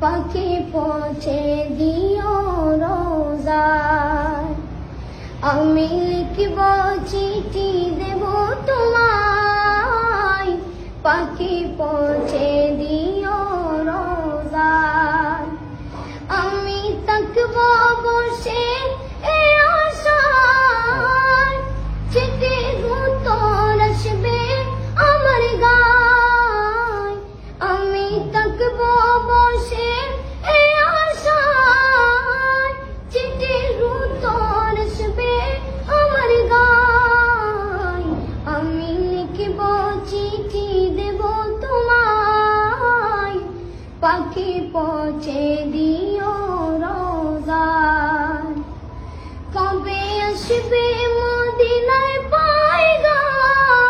পাখি পৌঁছে দিও রোজায়। আমি লিখব চিঠি দেব তোমায়, পাখি পৌঁছে দিও রোজায়। আমি থাকব বসে এ আশায়, চিঠির উত্তর আসবে আমার গায়। আমি থাকব বসে এ আশায়, চিঠির উত্তর আসবে আমার গায়। আমি লিখব চিঠি দেব তোমায়, পাখি পৌঁছে দিও রোজায়। কবে আসবে মদিনায় পায়গাম,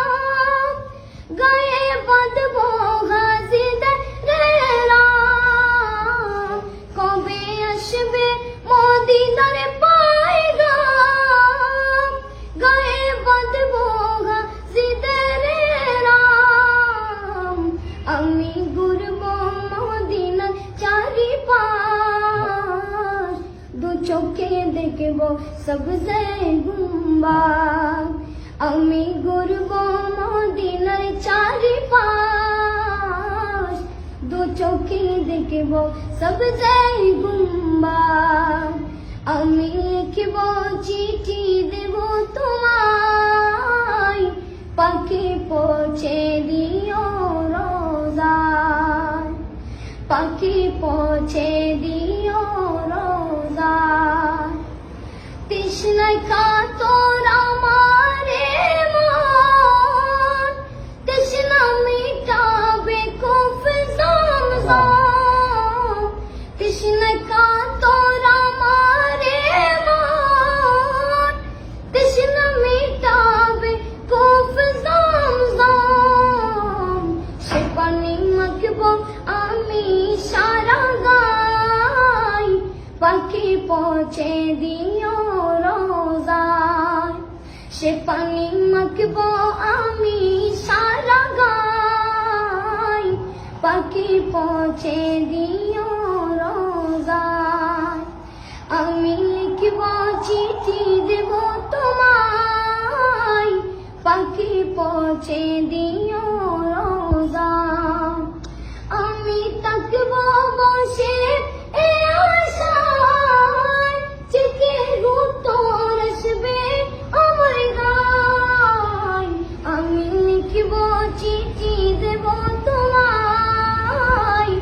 গায়ে বাঁধব গাজীদের রাম। কবে আসবে মদিনার পায়গাম, গায়ে বাঁধব গাজীদের রাম। আমি ঘুরব মদিনার চারিপাশ, দু চোখে দেখব সবজে গুম্বাদ। আমি ঘুরব মদিনার চারিপাশ, দু চোখে দেখব সবজে গুম্বাদ। আমি লিখব চিঠি দেব তোমায়, পাখি পৌঁছে দিও রোজায়। পাখি পৌঁছে দিও রোজায়। তৃষ্ণায় কাতর আমার মন, তৃষ্ণা মিটাবে খুব জমজম। তৃষ্ণায় কাতর আমার মন, তৃষ্ণা মিটাবে খুব জমজম। সে পানি মাখব আমি সারা গায়, পাখি পৌঁছে দিও রোজায়। সে পানি মাখব আমি সারা গায়, পাখি পৌঁছে দিও রোজায়। আমি লিখব চিঠি দেব তোমায়, পাখি পৌঁছে দিও রোজায়। আমি থাকব বসে এ আশায়, চিঠির উত্তর আসবে আমার গায়। আমি লিখব চিঠি দেব তোমায়,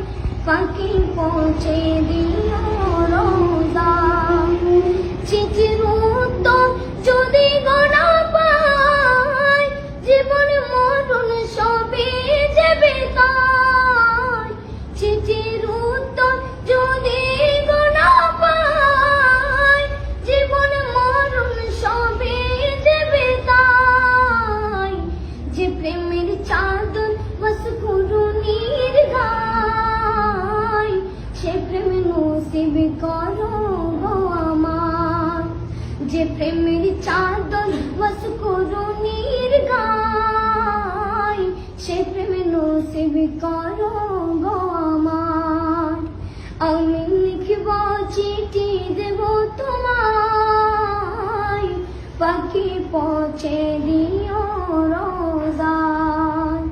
পাখি পৌঁছে দিও রোজায়। চিঠির উত্তর যদি গোনা পাই, জীবন মরণ সবই যাবে তাই। চিঠির উত্তর যদি গোনা পাই, জীবন মরণ সবই যাবে তাই। যে প্রেমের চাদর বস করুণীর গায়, সে প্রেম নসিব করো গো আমার। যে প্রেমের চাদর বস করুণীর গায়, সে প্রেম নসিব করো গো আমার। আমি লিখব চিঠি দেব তোমায়, পাখি পৌঁছে দিও রোজায়।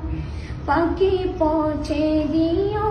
পাখি পৌঁছে দিও